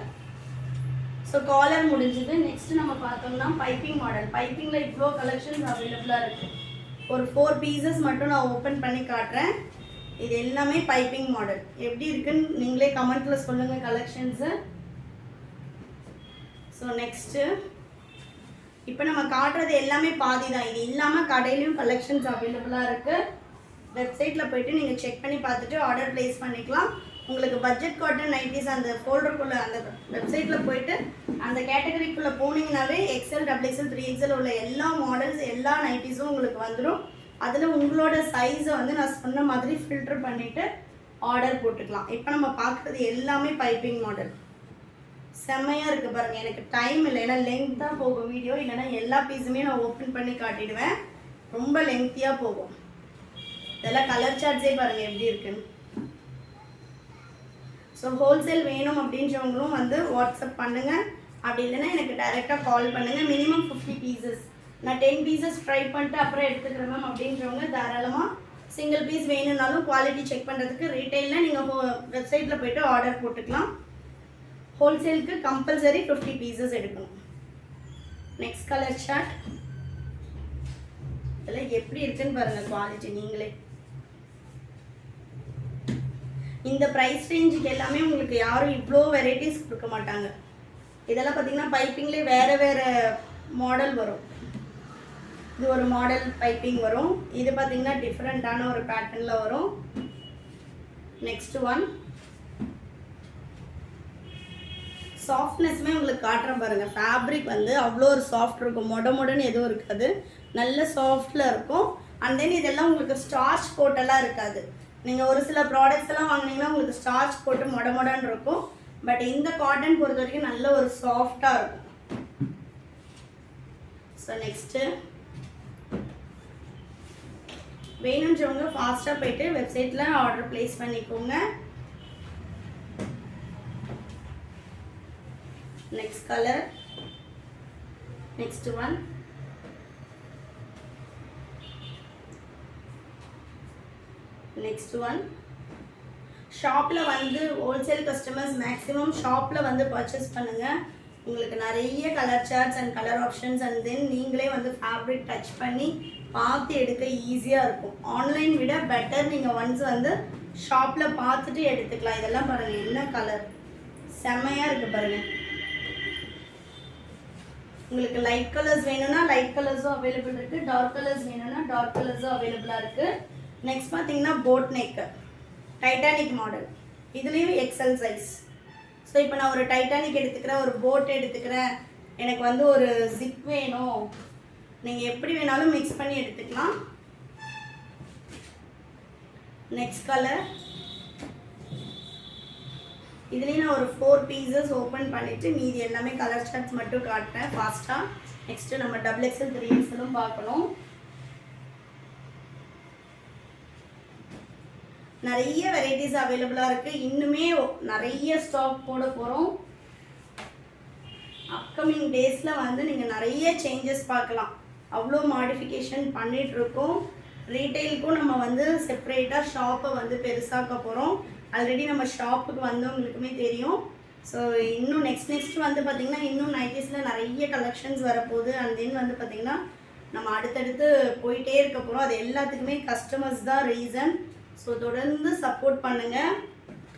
ஸோ காலர் முடிஞ்சது. நெக்ஸ்ட்டு நம்ம பார்த்தோம்னா பைப்பிங் மாடல். பைப்பிங்கில் இவ்வளோ கலெக்ஷன்ஸ் அவைலபிளாக இருக்குது. ஒரு 4 பீசஸ் மட்டும் நான் ஓப்பன் பண்ணி காட்டுறேன். இது எல்லாமே பைப்பிங் மாடல். எப்படி இருக்குன்னு நீங்களே கமெண்ட்டில் சொல்லுங்கள் கலெக்ஷன்ஸு. ஸோ நெக்ஸ்ட்டு இப்போ நம்ம காட்டுறது எல்லாமே பாதி தான். இது இல்லாமல் கடையிலையும் கலெக்ஷன்ஸ் அவைலபிளாக இருக்குது. வெப்சைட்டில் போய்ட்டு நீங்கள் செக் பண்ணி பார்த்துட்டு ஆர்டர் ப்ளேஸ் பண்ணிக்கலாம். உங்களுக்கு பட்ஜெட் காட்டன் நைட்டிஸ் அந்த ஃபோல்டருக்குள்ளே அந்த வெப்சைட்டில் போய்ட்டு அந்த கேட்டகரிக்குள்ளே போனீங்கன்னாவே XL XXL 3XL உள்ள எல்லா மாடல்ஸ் எல்லா நைட்டிஸும் உங்களுக்கு வந்துடும். அதில் உங்களோட சைஸை வந்து நான் சொன்ன மாதிரி ஃபில்டர் பண்ணிவிட்டு ஆர்டர் போட்டுக்கலாம். இப்போ நம்ம பார்க்குறது எல்லாமே பைப்பிங் மாடல். செம்மையாக இருக்குது பாருங்கள். எனக்கு டைம் இல்லை, ஏன்னா லென்த்தாக போகும் வீடியோ. இல்லைன்னா எல்லா பீஸுமே நான் ஓப்பன் பண்ணி காட்டிடுவேன், ரொம்ப லென்த்தியாக போகும். இதெல்லாம் கலர் சார்ட்ஸே பாருங்கள் எப்படி இருக்குன்னு. ஸோ ஹோல்சேல் வேணும் அப்படின்றவங்களும் வந்து வாட்ஸ்அப் பண்ணுங்கள். அப்படி இல்லைன்னா எனக்கு டைரெக்டாக கால் பண்ணுங்கள். Minimum 50 pieces. நான் 10 பீசஸ் ட்ரை பண்ணிட்டு அப்புறம் எடுத்துக்கிறேன் மேம் அப்படின்றவங்க தாராளமாக சிங்கிள் பீஸ் வேணும்னாலும் குவாலிட்டி செக் பண்ணுறதுக்கு ரீட்டெயிலில் நீங்கள் வெப்சைட்டில் போய்ட்டு ஆர்டர் போட்டுக்கலாம். ஹோல்சேலுக்கு கம்பல்சரி 50 பீசஸ் எடுக்கணும். Next colour chart. இதெல்லாம் எப்படி இருக்குன்னு பாருங்கள் குவாலிட்டி நீங்களே. இந்த ப்ரைஸ் ரேஞ்சுக்கு எல்லாமே உங்களுக்கு யாரும் இவ்வளோ வெரைட்டிஸ் கொடுக்க மாட்டாங்க. இதெல்லாம் பார்த்தீங்கன்னா பைப்பிங்லேயே வேறு வேறு மாடல் வரும். இது ஒரு மாடல் பைப்பிங் வரும். இது பார்த்தீங்கன்னா டிஃப்ரெண்ட்டான ஒரு பேட்டர்னில் வரும். நெக்ஸ்ட் ஒன் சாஃப்ட்னஸ்மே உங்களுக்கு காட்டுறேன் பாருங்கள். ஃபேப்ரிக் வந்து அவ்வளோ ஒரு சாஃப்ட் இருக்கும், மொடன்னு எதுவும் இருக்காது, நல்ல சாஃப்டில் இருக்கும். அண்ட் தென் இதெல்லாம் உங்களுக்கு ஸ்டார்ச் போட்டெல்லாம் இருக்காது. நீங்கள் ஒரு சில ப்ராடக்ட்ஸ் எல்லாம் வாங்கினீங்கன்னா உங்களுக்கு ஸ்டார்ச் போட்டு மொடன்னு இருக்கும். பட் இந்த காட்டன் பொறுத்த வரைக்கும் நல்ல ஒரு சாஃப்டாக இருக்கும். ஸோ நெக்ஸ்ட்டு வேணுன்றவங்க ஃபாஸ்ட்டாக போயிட்டு வெப்சைட்டில் ஆர்டர் ப்ளேஸ் பண்ணிக்கோங்க. Next colour, next one next one ஷாப்பில் வந்து ஹோல்சேல் கஸ்டமர்ஸ் மேக்ஸிமம் ஷாப்பில் வந்து பர்ச்சேஸ் பண்ணுங்கள். உங்களுக்கு நிறைய colour charts and colour options and then நீங்களே வந்து ஃபேப்ரிக் டச் பண்ணி பார்த்து எடுக்க ஈஸியாக இருக்கும். ஆன்லைன் விட பெட்டர் நீங்கள் ஒன்ஸ் வந்து ஷாப்பில் பார்த்துட்டு எடுத்துக்கலாம். இதெல்லாம் பாருங்கள் என்ன கலர், செம்மையாக இருக்குது பாருங்கள். உங்களுக்கு லைட் கலர்ஸ் வேணும்னா லைட் கலர்ஸும் அவைலபிள் இருக்குது, டார்க் கலர்ஸ் வேணும்னா டார்க் கலர்ஸும் அவைலபிளாக இருக்குது. நெக்ஸ்ட் பார்த்தீங்கன்னா போட் நெக் டைட்டானிக் மாடல், இதுலேயும் எக்ஸல் சைஸ். ஸோ இப்போ நான் ஒரு டைட்டானிக் எடுத்துக்கிறேன், ஒரு போட் எடுத்துக்கிறேன், எனக்கு வந்து ஒரு ஜிப் வேணும், நீங்கள் எப்படி வேணாலும் மிக்ஸ் பண்ணி எடுத்துக்கலாம். நெக்ஸ்ட் கலர், இதுலேயும் நான் ஒரு 4 பீசஸ் ஓப்பன் பண்ணிவிட்டு மீதி எல்லாமே கலர் சார்ட்ஸ் மட்டும் காட்டுறேன் ஃபாஸ்ட்டாக. நெக்ஸ்ட்டு நம்ம XXL 3XL பார்க்கணும். நிறைய வெரைட்டிஸ் அவைலபிளாக இருக்குது. இன்னுமே நிறைய ஸ்டாக் போட போகிறோம். அப்கமிங் டேஸில் வந்து நீங்கள் நிறைய சேஞ்சஸ் பார்க்கலாம். அவ்வளோ மாடிஃபிகேஷன் பண்ணிகிட்ருக்கோம். ரீட்டெயிலுக்கும் நம்ம வந்து செப்ரேட்டாக ஷாப்பை வந்து பெருசாக்க போகிறோம். ஆல்ரெடி நம்ம ஷாப்புக்கு வந்தவங்களுக்குமே தெரியும். ஸோ இன்னும் நெக்ஸ்ட் வந்து பார்த்திங்கன்னா இன்னும் நைட்டிஸில் நிறைய கலெக்ஷன்ஸ் வரப்போகுது. அண்ட் தென் வந்து பார்த்திங்கன்னா நம்ம அடுத்தடுத்து போயிட்டே இருக்க போகிறோம். அது எல்லாத்துக்குமே கஸ்டமர்ஸ் தான் ரீசன். ஸோ தொடர்ந்து சப்போர்ட் பண்ணுங்கள்.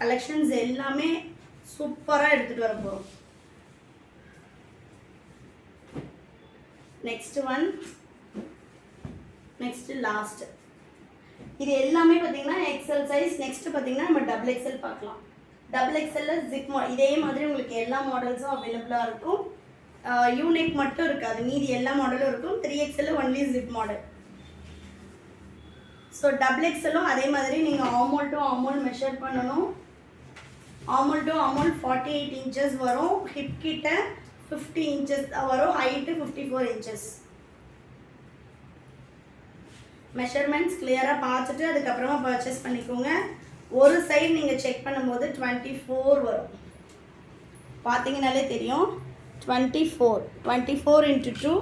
கலெக்ஷன்ஸ் எல்லாமே சூப்பராக எடுத்துகிட்டு வர போகிறோம். நெக்ஸ்ட் ஒன், நெக்ஸ்ட்டு லாஸ்ட், இது எல்லாமே பார்த்தீங்கன்னா எக்ஸல் சைஸ். நெக்ஸ்ட் பார்த்தீங்கன்னா நம்ம XXL பார்க்கலாம். XXL ஜிப் இதே மாதிரி உங்களுக்கு எல்லா மாடல்ஸும் அவைலபிளாக இருக்கும். யூனிக் மட்டும் இருக்காது, மீதி எல்லா மாடலும் இருக்கும். 3XL only zip model. So XXLும் அதே மாதிரி நீங்கள் ஆமோல் டு ஆமோல் மெஷர் பண்ணணும். ஆமோல் டு ஆமோல் 48 இன்ச்சஸ் வரும், ஹிப் கிட்ட 50 இன்ச்சஸ் வரும், ஹைட்டு 54 இன்ச்சஸ். மெஷர்மெண்ட்ஸ் கிளியராக பார்த்துட்டு அதுக்கப்புறமா பர்ச்சேஸ் பண்ணிக்கோங்க. ஒரு சைடு நீங்கள் செக் பண்ணும்போது 24 வரும், பார்த்தீங்கனாலே தெரியும். 24 × 2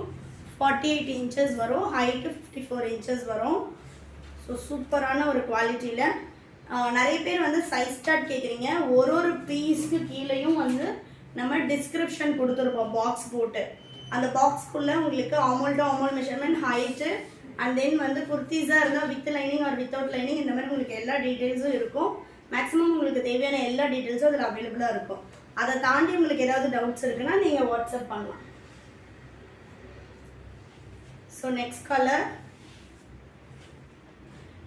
48 இன்ச்சஸ் வரும், ஹைட்டு 54 இன்ச்சஸ் வரும். ஸோ சூப்பரான ஒரு குவாலிட்டியில். நிறைய பேர் வந்து சைஸ் சார்ட் கேட்குறீங்க. ஒரு பீஸ்க்கு கீழேயும் வந்து நம்ம டிஸ்கிரிப்ஷன் கொடுத்துருப்போம் பாக்ஸ் போட்டு. அந்த பாக்ஸ்க்குள்ளே உங்களுக்கு armhole to armhole measurement, height and then வந்து குர்த்திஸாக இருந்தால் with lining or without lining இந்த மாதிரி உங்களுக்கு எல்லா டீட்டெயில்ஸும் இருக்கும். மேக்ஸிமம் உங்களுக்கு தேவையான எல்லா டீட்டெயில்ஸும் அதில் அவைலபிளாக இருக்கும். அதை தாண்டி உங்களுக்கு ஏதாவது டவுட்ஸ் இருக்குன்னா நீங்கள் வாட்ஸ்அப் பண்ணலாம். ஸோ நெக்ஸ்ட் கலர்,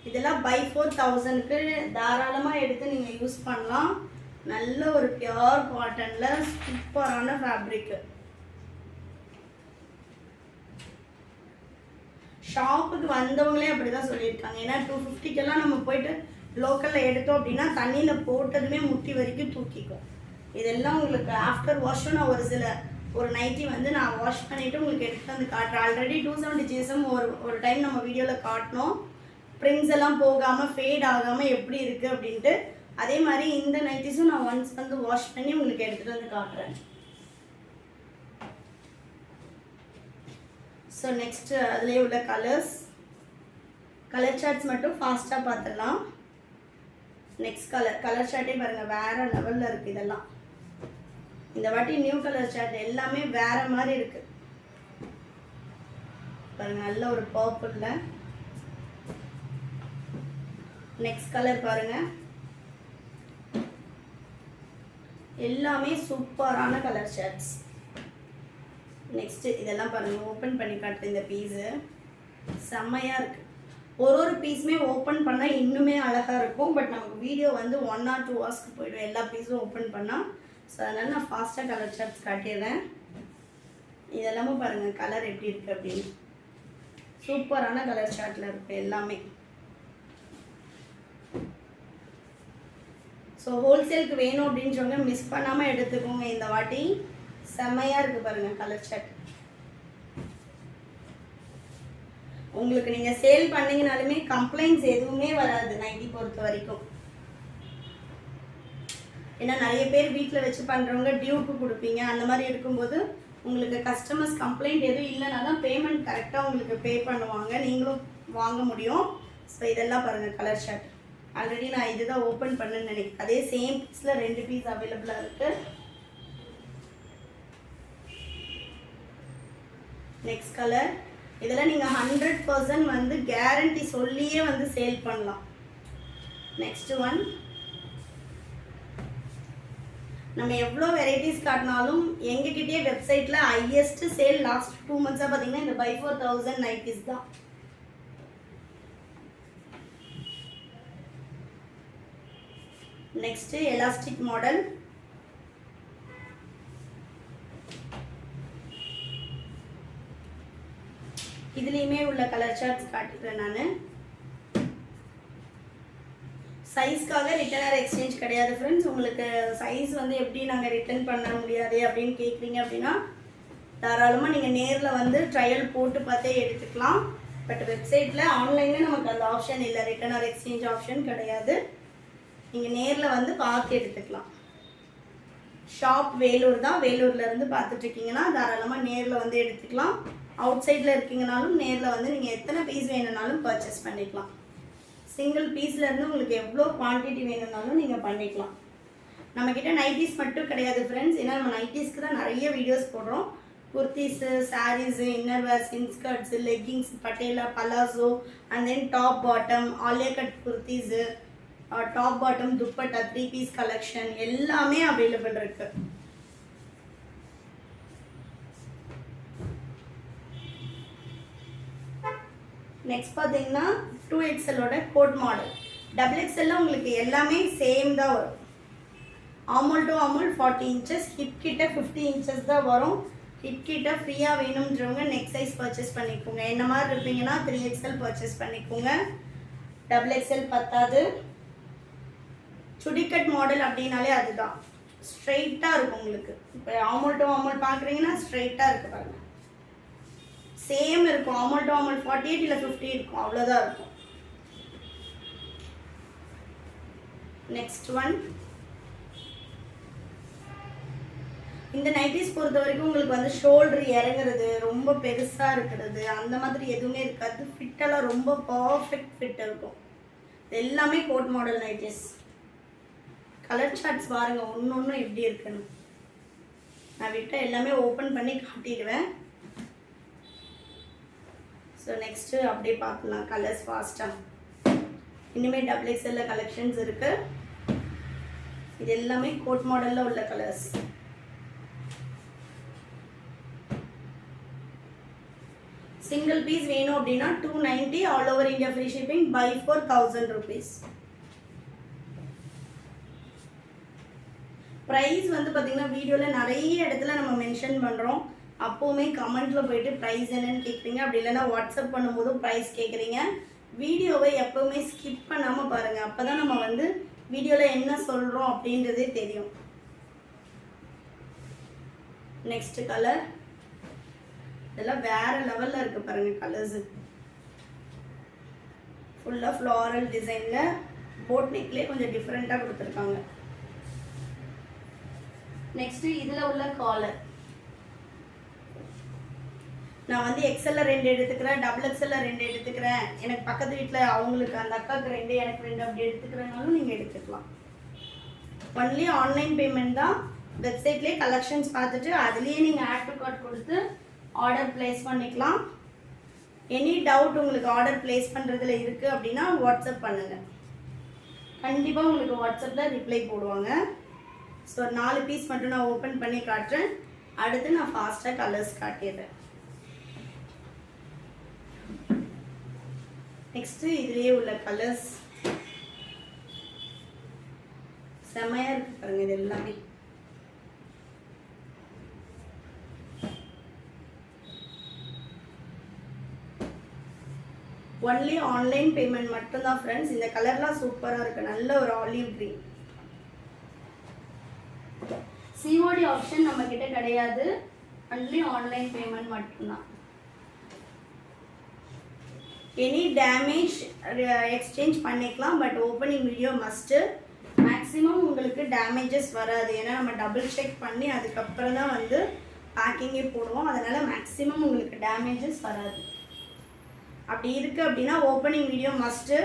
இதெல்லாம் by 4000க்கு தாராளமாக எடுத்து நீங்கள் யூஸ் பண்ணலாம். நல்ல ஒரு பியூர் காட்டனில் சூப்பரான ஃபேப்ரிக்கு. ஷாப்புக்கு வந்தவங்களே அப்படி தான் சொல்லியிருக்காங்க. ஏன்னா 250க்கெல்லாம் நம்ம போயிட்டு லோக்கலில் எடுத்தோம் அப்படின்னா தண்ணியில் போட்டதுமே முட்டி வரைக்கும் தூக்கிக்கும். இதெல்லாம் உங்களுக்கு ஆஃப்டர் வாஷும் நான் ஒரு நைட்டி வந்து நான் வாஷ் பண்ணிவிட்டு உங்களுக்கு எடுத்து வந்து காட்டுறேன். ஆல்ரெடி 270 GSM ஒரு டைம் நம்ம வீடியோவில் காட்டினோம். பிரிண்ட்ஸ் எல்லாம் போகாமல் ஃபேட் ஆகாமல் எப்படி இருக்குது அப்படின்ட்டு. அதே மாதிரி இந்த நைட்டிஸும் நான் ஒன்ஸ் வந்து வாஷ் பண்ணி உங்களுக்கு எடுத்துகிட்டு வந்து காட்டுறேன். ஸோ நெக்ஸ்ட்டு அதிலே உள்ள கலர் சார்ட்ஸ் மட்டும் ஃபாஸ்ட்டாக பார்த்துடலாம். நெக்ஸ்ட் கலர் சார்ட்டே பாருங்கள், வேறு லெவலில் இருக்குது. இதெல்லாம் இந்த வாட்டி நியூ கலர் சார்ட் எல்லாமே வேறு மாதிரி இருக்குது பாருங்கள். நல்ல ஒரு பர்பிளில். நெக்ஸ்ட் கலர் பாருங்கள், எல்லாமே சூப்பரான கலர் ஷர்ட்ஸ். நெக்ஸ்ட்டு இதெல்லாம் பாருங்கள், ஓப்பன் பண்ணி காட்டுற இந்த பீஸு செம்மையாக இருக்குது. ஒரு பீஸுமே ஓப்பன் பண்ணால் இன்னுமே அழகாக இருக்கும். பட் நமக்கு வீடியோ வந்து 1 or 2 hours போய்டும் எல்லா பீஸும் ஓப்பன் பண்ணால். ஸோ அதனால் நான் ஃபாஸ்ட்டாக கலர் சார்ட்ஸ் காட்டிடுறேன். இதெல்லாமே பாருங்கள் கலர் எப்படி இருக்குது அப்படின்னு. சூப்பரான கலர் சார்ட்டில் இருக்குது எல்லாமே. ஸோ ஹோல்சேலுக்கு வேணும் அப்படின்றவங்க மிஸ் பண்ணாமல் எடுத்துக்கோங்க. இந்த வாட்டி செம்மையாக இருக்குது பாருங்கள் கலர் சார்ட். உங்களுக்கு நீங்கள் சேல் பண்ணிங்கனாலுமே கம்ப்ளைண்ட்ஸ் எதுவுமே வராது நைட்டி பொறுத்த வரைக்கும். ஏன்னா நிறைய பேர் வீட்டில் வச்சு பண்ணுறவங்க டியூக்கு கொடுப்பீங்க. அந்த மாதிரி இருக்கும்போது உங்களுக்கு கஸ்டமர்ஸ் கம்ப்ளைண்ட் எதுவும் இல்லைனா தான் பேமெண்ட் கரெக்டாக உங்களுக்கு பே பண்ணுவாங்க, நீங்களும் வாங்க முடியும். ஸோ இதெல்லாம் பாருங்கள் கலர் ஷர்ட். ஆல்ரெடி நான் இதுதான் ஓப்பன் பண்ணேன்னு நினைக்கிறேன். அதே சேம் பீஸில் 2 பீஸ் அவைலபிளாக இருக்குது. Next colour. இதெல்லாம் நீங்கள் 100% வந்து கேரண்டி சொல்லியே வந்து சேல் பண்ணலாம். Next one. நம்ம எவ்வளோ வெரைட்டிஸ் காட்டினாலும் எங்ககிட்டயே வெப்சைட்டில் ஹையஸ்ட் சேல் லாஸ்ட் 2 months பார்த்தீங்கன்னா இந்த by 4000 நைட்டிஸ் தான். Next elastic model. இதுலேயுமே உள்ள கலர் சார்ட்ஸ் காட்டுறேன் நான். சைஸ்க்காக ரிட்டர்ன் ஆர் எக்ஸ்சேஞ்ச் கிடையாது ஃப்ரெண்ட்ஸ். உங்களுக்கு சைஸ் வந்து எப்படி நாங்கள் ரிட்டர்ன் பண்ண முடியாது அப்படின்னு கேட்குறீங்க அப்படின்னா தாராளமாக நீங்கள் நேரில் வந்து ட்ரையல் போட்டு பார்த்தே எடுத்துக்கலாம். பட் வெப்சைட்டில் ஆன்லைனில் நமக்கு அந்த ஆப்ஷன் இல்லை, ரிட்டர்ன் ஆர் எக்ஸ்சேஞ்ச் ஆப்ஷன் கிடையாது. நீங்கள் நேரில் வந்து பார்த்து எடுத்துக்கலாம். ஷாப் வேலூர் தான். வேலூர்லேருந்து பார்த்துட்ருக்கீங்கன்னா தாராளமாக நேரில் வந்து எடுத்துக்கலாம். அவுட் சைடில் இருக்கீங்கனாலும் நேரில் வந்து நீங்கள் எத்தனை பீஸ் வேணும்னாலும் பர்ச்சேஸ் பண்ணிக்கலாம். சிங்கிள் பீஸ்லேருந்து உங்களுக்கு எவ்வளோ குவான்டிட்டி வேணும்னாலும் நீங்கள் பண்ணிக்கலாம். நம்மக்கிட்ட நைட்டிஸ் மட்டும் கிடையாது ஃப்ரெண்ட்ஸ். ஏன்னா நம்ம நைட்டிஸ்க்கு தான் நிறைய வீடியோஸ் போடுறோம். Kurtis, sarees, innerwears, inskirts, leggings, patiala, palazzo, and then top bottom, Alia cut kurtis, top bottom, dupatta, 3 piece collection எல்லாமே அவைலபிள் இருக்குது. நெக்ஸ்ட் பார்த்தீங்கன்னா 2XL கோட் மாடல். XXL உங்களுக்கு எல்லாமே சேம் தான் வரும். ஆமோல் டு ஆமோல் 40 inches, ஹிப் கிட்ட 50 inches தான் வரும். ஹிப் கிட்ட ஃப்ரீயாக வேணுன்றவங்க நெக்ஸ்ட் சைஸ் பர்ச்சேஸ் பண்ணிக்கோங்க. என்ன மாதிரி இருப்பீங்கன்னா 3XL பர்ச்சேஸ் பண்ணிக்கோங்க. XXL பத்தாது. சுடிக்கட் மாடல் அப்படின்னாலே அதுதான், ஸ்ட்ரெயிட்டாக இருக்கும் உங்களுக்கு. இப்போ ஆமோல் டு ஆமோல் பார்க்குறீங்கன்னா ஸ்ட்ரெயிட்டாக இருக்குது பாருங்கள். சேம் இருக்கும். ஆமோல் டு ஆமோல் 48 இல்லை 50 இருக்கும், அவ்வளோதான் இருக்கும். Next one. இந்த நைட்டிஸ் பொறுத்த வரைக்கும் உங்களுக்கு வந்து ஷோல்டர் இறங்குறது, ரொம்ப பெருசாக இருக்கிறது, அந்த மாதிரி எதுவுமே இருக்காது. ஃபிட்டெல்லாம் ரொம்ப பர்ஃபெக்ட் ஃபிட் இருக்கும். எல்லாமே coat model nighties. Colour charts பாருங்கள் ஒன்று எப்படி இருக்குன்னு. நான் விட்ட எல்லாமே ஓப்பன் பண்ணி காட்டிடுவேன். ஸோ நெக்ஸ்ட்டு அப்படியே பார்க்கலாம் கலர்ஸ் ஃபாஸ்ட்டாக. இனிமேல் XXL கலெக்ஷன்ஸ் இருக்குது. இது எல்லாமே கோட் மாடலில் உள்ள கலர்ஸ். சிங்கிள் பீஸ் வேணும் அப்படின்னா 290, all over India free shipping, by 4000 rupees. Price வந்து பார்த்திங்கன்னா வீடியோவில் நிறைய இடத்துல நம்ம மென்ஷன் பண்ணுறோம். அப்போவுமே கமெண்ட்டில் போய்ட்டு ப்ரைஸ் என்னன்னு கேட்குறீங்க. அப்படி இல்லைன்னா வாட்ஸ்அப் பண்ணும்போதும் ப்ரைஸ் கேட்குறீங்க. வீடியோவை எப்போவுமே ஸ்கிப் பண்ணாமல் பாருங்கள். அப்போ தான் நம்ம வந்து வீடியோவில் என்ன சொல்கிறோம் அப்படின்றதே தெரியும். Next colour. இதெல்லாம் வேறு லெவலில் இருக்குது பாருங்கள் கலர்ஸு. ஃபுல்லாக ஃப்ளாரல் டிசைனில் போட் நெக்லேயே கொஞ்சம் டிஃப்ரெண்ட்டாக கொடுத்துருக்காங்க. நெக்ஸ்ட்டு இதில் உள்ள காலர். நான் வந்து XL 2 எடுத்துக்கிறேன், XXL 2 எடுத்துக்கிறேன், எனக்கு பக்கத்து வீட்டில் அவங்களுக்கு அந்த அக்காவுக்கு 2 எனக்கு 2 அப்படி எடுத்துக்கிறனாலும் நீங்கள் எடுத்துக்கலாம். ஒன்லி ஆன்லைன் பேமெண்ட் தான். வெப்சைட்லேயே கலெக்ஷன்ஸ் பார்த்துட்டு அதுலேயே நீங்கள் ஆட் டு கார்ட் கொடுத்து ஆர்டர் ப்ளேஸ் பண்ணிக்கலாம். எனி டவுட் உங்களுக்கு ஆர்டர் ப்ளேஸ் பண்ணுறதுல இருக்குது அப்படின்னா வாட்ஸ்அப் பண்ணுங்கள். கண்டிப்பாக உங்களுக்கு வாட்ஸ்அப்பில் ரிப்ளை போடுவாங்க. ஸோ 4 பீஸ் மட்டும் நான் ஓப்பன் பண்ணி காட்டுறேன். அடுத்து நான் ஃபாஸ்ட்டாக கலர்ஸ் காட்டிடுறேன். நெக்ஸ்ட்டு இதுலேயே உள்ள கலர்ஸ் செமையாக இருக்குது பாருங்க. இது எல்லாமே ஒன்லி ஆன்லைன் பேமெண்ட் மட்டும்தான் ஃப்ரெண்ட்ஸ். இந்த கலர்லாம் சூப்பராக இருக்குது. நல்ல ஒரு ஆலிவ் க்ரீன். சிஓடி ஆப்ஷன் நம்ம கிட்ட கிடையாது. ஒன்லி ஆன்லைன் பேமெண்ட் மட்டும்தான். எனி டேமேஜ் எக்ஸ்சேஞ்ச் பண்ணிக்கலாம். But opening video must. Maximum உங்களுக்கு டேமேஜஸ் வராது. ஏன்னா நம்ம டபுள் செக் பண்ணி அதுக்கப்புறம் தான் வந்து பேக்கிங்கே போடுவோம். அதனால் மேக்ஸிமம் உங்களுக்கு டேமேஜஸ் வராது. அப்படி இருக்குது அப்படின்னா ஓப்பனிங் வீடியோ மஸ்ட்டு.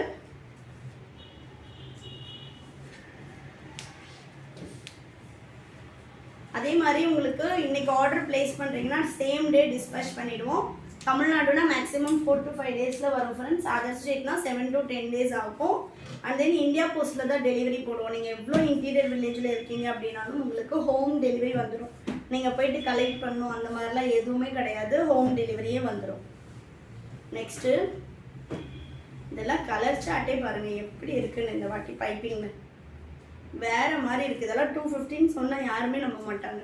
அதே மாதிரி உங்களுக்கு இன்றைக்கி ஆர்டர் ப்ளேஸ் பண்ணுறீங்கன்னா சேம் டே டிஸ்பேச் பண்ணிவிடுவோம். தமிழ்நாடுனா மேக்ஸிமம் 4 to 5 டேஸில் வரும் ஃப்ரெண்ட்ஸ். அதர் ஸ்டேட்னா 7 to 10 டேஸ் ஆகும். அண்ட் தென் இந்தியா போஸ்ட்டில் தான் டெலிவரி போடுவோம். நீங்கள் எவ்வளோ இன்டீரியர் வில்லேஜில் இருக்கீங்க அப்படின்னாலும் உங்களுக்கு ஹோம் டெலிவரி வந்துடும். நீங்கள் போயிட்டு கலெக்ட் பண்ணணும் அந்த மாதிரிலாம் எதுவுமே கிடையாது. ஹோம் டெலிவரியே வந்துடும். நெக்ஸ்ட்டு இதெல்லாம் கலர் சார்ட்டே பாருங்கள் எப்படி இருக்குன்னு. இந்த வாட்டி பைப்பிங்கில் வேறு மாதிரி இருக்குது. இதெல்லாம் 250 சொன்னால் யாருமே நம்ப மாட்டாங்க.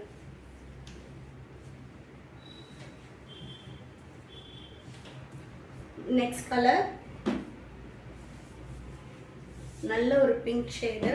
நெக்ஸ்ட் கலர் நல்ல ஒரு பிங்க் ஷேடு.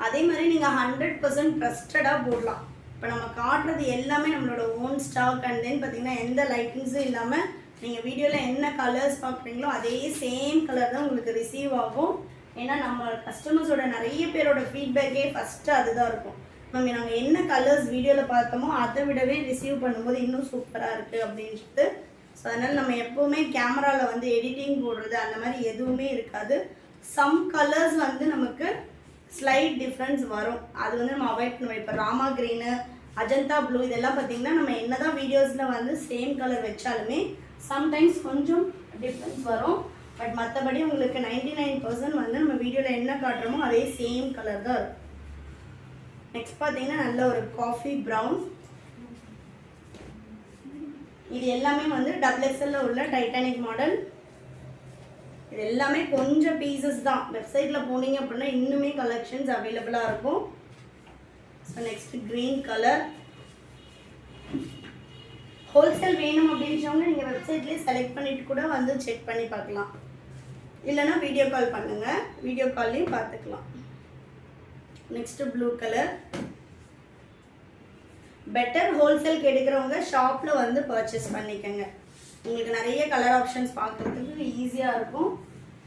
அதே மாதிரி நீங்கள் 100% ட்ரஸ்டடாக போடலாம். இப்போ நம்ம காட்டுறது எல்லாமே நம்மளோட ஓன் ஸ்டாக். அண்ட் தென் பார்த்தீங்கன்னா எந்த லைட்டிங்ஸும் இல்லாமல் நீங்கள் வீடியோவில் என்ன கலர்ஸ் பார்க்குறீங்களோ அதே சேம் கலர் தான் உங்களுக்கு ரிசீவ் ஆகும். ஏன்னா நம்ம கஸ்டமர்ஸோட நிறைய பேரோட ஃபீட்பேக்கே ஃபஸ்ட்டு அதுதான் இருக்கும். நாங்கள் என்ன கலர்ஸ் வீடியோவில் பார்த்தோமோ அதை விடவே ரிசீவ் பண்ணும்போது இன்னும் சூப்பராக இருக்குது அப்படின்ட்டு. ஸோ அதனால் நம்ம எப்போவுமே கேமராவில் வந்து எடிட்டிங் போடுறது அந்த மாதிரி எதுவுமே இருக்காது. சம் கலர்ஸ் வந்து நமக்கு ஸ்லைட் டிஃப்ரென்ஸ் வரும். அது வந்து நம்ம அவாய்ட் பண்ணுவோம். இப்போ ராமா க்ரீனு, அஜந்தா ப்ளூ இதெல்லாம் பார்த்திங்கன்னா நம்ம என்ன தான் வீடியோஸில் வந்து சேம் கலர் வச்சாலுமே சம்டைம்ஸ் கொஞ்சம் டிஃப்ரென்ஸ் வரும். பட் மற்றபடி உங்களுக்கு 99% வந்து நம்ம வீடியோவில் என்ன காட்டுறோமோ அதே சேம் கலர் தான் இருக்கும். நெக்ஸ்ட் பார்த்தீங்கன்னா நல்ல ஒரு காஃபி ப்ரௌன். இது எல்லாமே வந்து XXL உள்ள டைட்டானிக் மாடல். இது எல்லாமே கொஞ்சம் பீசஸ் தான். வெப்சைட்டில் போனீங்க அப்படின்னா இன்னுமே கலெக்ஷன்ஸ் அவைலபிளாக இருக்கும். So next green colour. Wholesale வேணும் அப்படின்றவங்க நீங்கள் வெப்சைட்லேயே செலக்ட் பண்ணிவிட்டு கூட வந்து செக் பண்ணி பார்க்கலாம். இல்லைனா வீடியோ கால் பண்ணுங்கள். வீடியோ கால்லையும் பார்த்துக்கலாம். Next blue colour. Better wholesale எடுக்கிறவங்க ஷாப்பில் வந்து பர்ச்சேஸ் பண்ணிக்கோங்க. உங்களுக்கு நிறைய கலர் ஆப்ஷன்ஸ் பார்க்குறதுக்கு ஈஸியாக இருக்கும்.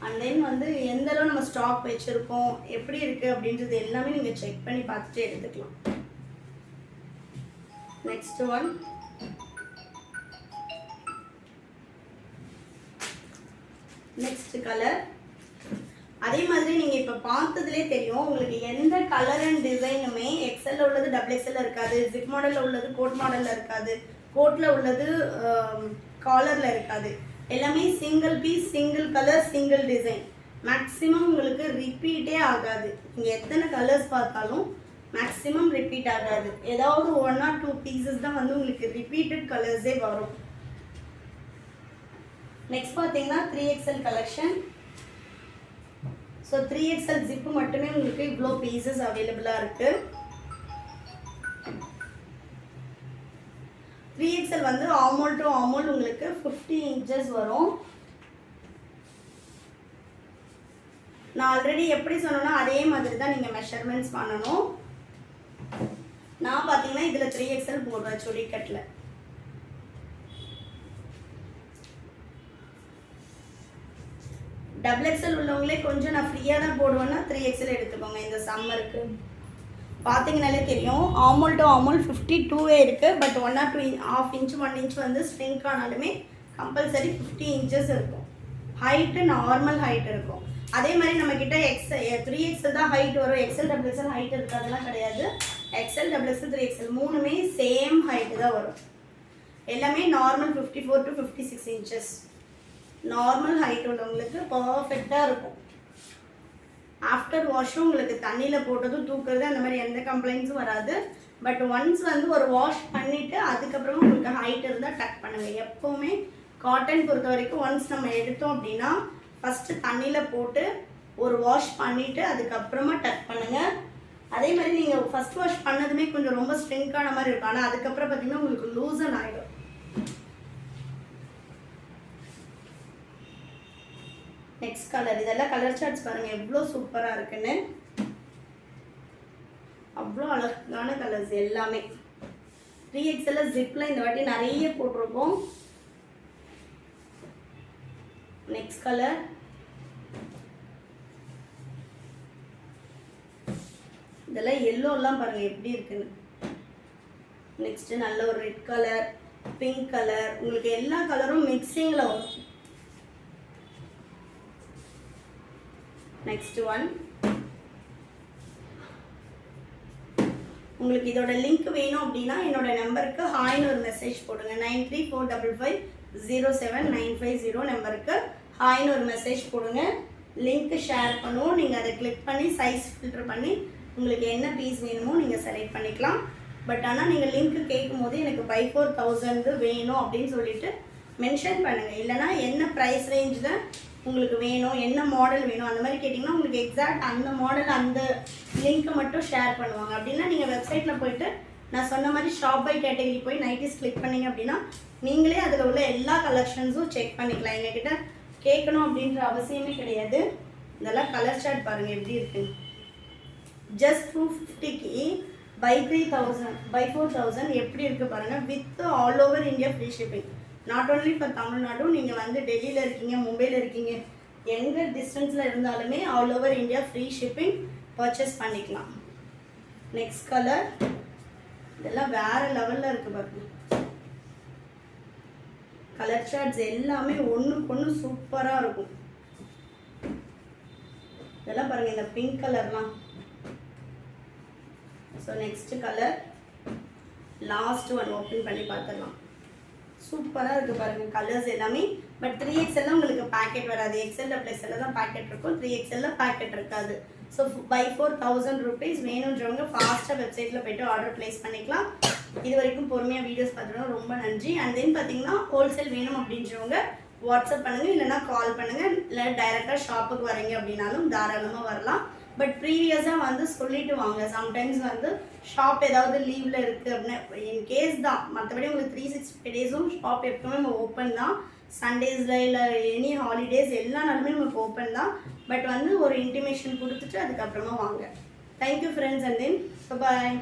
அண்ட் தென் வந்து எந்தளவு நம்ம ஸ்டாக் வச்சுருக்கோம் எப்படி இருக்குது அப்படின்றது எல்லாமே நீங்கள் செக் பண்ணி பார்த்துட்டு எடுத்துக்கலாம். Next one next colour. அதே மாதிரி நீங்கள் இப்போ பார்த்ததுலே தெரியும் உங்களுக்கு எந்த கலர் அண்ட் டிசைனுமே எக்ஸலில் உள்ளது XXL இருக்காது. ஜிப் மாடலில் உள்ளது கோட் மாடலில் இருக்காது. கோட்டில் உள்ளது காலரில் இருக்காது. எல்லாமே single piece, single colour, single design. Maximum உங்களுக்கு ரிப்பீட்டே ஆகாது. நீங்கள் எத்தனை கலர்ஸ் பார்த்தாலும் மேக்ஸிமம் ரிப்பீட் ஆகாது. ஏதாவது 1 or 2 பீசஸ் தான் வந்து உங்களுக்கு ரிப்பீட்டட் கலர்ஸே வரும். நெக்ஸ்ட் பார்த்தீங்கன்னா 3XL collection. So 3XL zip மட்டுமே உங்களுக்கு இவ்வளோ பீசஸ் அவைலபிளாக இருக்குது. 3XL வந்து ஆமோல் டு ஆமோல் உங்களுக்கு 50 இன்ச்சஸ் வரும். நான் ஆல்ரெடி எப்படி சொன்னேன்னா அதே மாதிரி தான் நீங்கள் மெஷர்மெண்ட்ஸ் பண்ணணும். நான் பார்த்தீங்கன்னா இதில் 3XL போடுறேன் சுடிக்கட்டில். XXL உள்ளவங்களே கொஞ்சம் நான் ஃப்ரீயாக தான் போடுவேன்னா 3XL எடுத்துக்கோங்க. இந்த சம்மருக்கு பார்த்தீங்கனாலே தெரியும். ஆமோல் டு ஆமோல் 52 இருக்குது. பட் 1 or 2.5 inch 1 inch வந்து ஸ்ட்ரிங்க் ஆனாலுமே கம்பல்சரி 50 இன்ச்சஸ் இருக்கும். ஹைட்டு நார்மல் ஹைட் இருக்கும். அதே மாதிரி நம்மக்கிட்ட 3XL தான் ஹைட் வரும். XXL ஹைட் இருக்குது அதெல்லாம் கிடையாது. XL XXL 3XL மூணுமே சேம் ஹைட்டு தான் வரும். எல்லாமே normal 54 to 56 inches. Normal height உள்ளவங்களுக்கு பர்ஃபெக்டாக இருக்கும். ஆஃப்டர் வாஷும் உங்களுக்கு தண்ணியில் போட்டதும் தூக்குறது அந்த மாதிரி எந்த கம்ப்ளைண்ட்ஸும் வராது. பட் ஒன்ஸ் வந்து ஒரு வாஷ் பண்ணிவிட்டு அதுக்கப்புறமா உங்களுக்கு ஹைட் இருந்தால் டக் பண்ணுங்கள். எப்போவுமே காட்டன் பொறுத்த வரைக்கும் ஒன்ஸ் நம்ம எடுத்தோம் அப்படின்னா ஃபஸ்ட்டு தண்ணியில் போட்டு ஒரு வாஷ் பண்ணிவிட்டு அதுக்கப்புறமா டக் பண்ணுங்கள். அதே மாதிரி நீங்கள் ஃபஸ்ட் வாஷ் பண்ணதுமே கொஞ்சம் ரொம்ப ஸ்ட்ரிங்கான மாதிரி இருக்கும். ஆனால் அதுக்கப்புறம் பார்த்தீங்கன்னா உங்களுக்கு லூசன் ஆகிடும். நெக்ஸ்ட் கலர், இதெல்லாம் கலர் சார்ட்ஸ் பாருங்கள் எவ்வளோ சூப்பராக இருக்குன்னு. அவ்வளோ அழகான கலர்ஸ் எல்லாமே. 3XL ஜிப்பில் இந்த வாட்டி நிறைய போட்டிருக்கோம். நெக்ஸ்ட் கலர், இதெல்லாம் எல்லோலாம் பாருங்கள் எப்படி இருக்குன்னு. நெக்ஸ்ட்டு நல்ல ஒரு ரெட் கலர், பிங்க் கலர், உங்களுக்கு எல்லா கலரும் மிக்சிங்கில் வரும். நெக்ஸ்ட் ஒன், உங்களுக்கு இதோட லிங்க் வேணும் அப்படின்னா என்னோட நம்பருக்கு ஹாய்னு ஒரு மெசேஜ் போடுங்க. 9345507950 நம்பருக்கு ஹாய்னு ஒரு மெசேஜ் போடுங்க. லிங்க்கு ஷேர் பண்ணுவோம். நீங்கள் அதை கிளிக் பண்ணி சைஸ் ஃபில்டர் பண்ணி உங்களுக்கு என்ன பீஸ் வேணுமோ நீங்கள் செலக்ட் பண்ணிக்கலாம். பட் ஆனால் நீங்கள் லிங்க்கு கேட்கும் போது எனக்கு by 4000 வேணும் அப்படின்னு சொல்லிட்டு மென்ஷன் பண்ணுங்கள். இல்லைனா என்ன ப்ரைஸ் ரேஞ்சில் உங்களுக்கு வேணும், என்ன மாடல் வேணும் அந்த மாதிரி கேட்டிங்கன்னா உங்களுக்கு எக்ஸாக்ட் அந்த மாடல் அந்த லிங்க்கை மட்டும் ஷேர் பண்ணுவாங்க. அப்படின்னா நீங்கள் வெப்சைட்டில் போய்ட்டு நான் சொன்ன மாதிரி ஷாப் பை கேட்டகரி போய் நைட்டிஸ் கிளிக் பண்ணிங்க அப்படின்னா நீங்களே அதில் உள்ள எல்லா கலெக்ஷன்ஸும் செக் பண்ணிக்கலாம். எங்ககிட்ட கேட்கணும் அப்படின்ற அவசியமே கிடையாது. இதெல்லாம் கலர் சார்ட் பாருங்கள் எப்படி இருக்குது. ஜஸ்ட் 250க்கு by 3000 by 4000 எப்படி இருக்குது பாருங்கள். With all over India free shipping. Not only for Tamil Nadu, நீங்கள் வந்து டெல்லியில் இருக்கீங்க, மும்பையில் இருக்கீங்க, எங்கே டிஸ்டன்ஸில் இருந்தாலுமே all over India free shipping purchase பண்ணிக்கலாம். நெக்ஸ்ட் கலர், இதெல்லாம் வேறு லெவலில் இருக்குது பாருங்க. கலர் சார்ட்ஸ் எல்லாமே ஒன்றுக்கு ஒன்று சூப்பராக இருக்கும். இதெல்லாம் பாருங்கள் இந்த பிங்க் கலர்லாம். So next colour, last one open பண்ணி பார்த்துடலாம். சூப்பராக இருக்குது பாருங்கள் கலர்ஸ் எல்லாமே. பட் 3XL உங்களுக்கு பேக்கெட் வராது. XL +L தான் பேக்கெட் இருக்கும். 3XL பேக்கெட் இருக்காது. ஸோ by 4000 rupees வேணுன்றவங்க ஃபாஸ்ட்டாக வெப்சைட்டில் போய்ட்டு ஆர்டர் ப்ளேஸ் பண்ணிக்கலாம். இது வரைக்கும் பொறுமையாக வீடியோஸ் பார்த்துருவோம், ரொம்ப நன்றி. அண்ட் தென் பார்த்தீங்கன்னா ஹோல்சேல் வேணும் அப்படின்றவங்க வாட்ஸ்அப் பண்ணுங்கள், இல்லைனா கால் பண்ணுங்கள், இல்லை டைரெக்டாக ஷாப்புக்கு வரீங்க அப்படின்னாலும் தாராளமாக வரலாம். பட் ப்ரீவியஸாக வந்து சொல்லிவிட்டு வாங்க. சம்டைம்ஸ் வந்து ஷாப் ஏதாவது லீவில் இருக்குது அப்படின்னா இன்கேஸ் தான், மற்றபடி உங்களுக்கு 365 டேஸும் ஷாப் எப்பவுமே நம்ம ஓப்பன் தான். சண்டேஸில் இல்லை எனி ஹாலிடேஸ் எல்லா நாளுமே நமக்கு ஓப்பன் தான். பட் வந்து ஒரு இன்டிமேஷன் கொடுத்துட்டு அதுக்கப்புறமா வாங்க. Thank you friends, and then bye.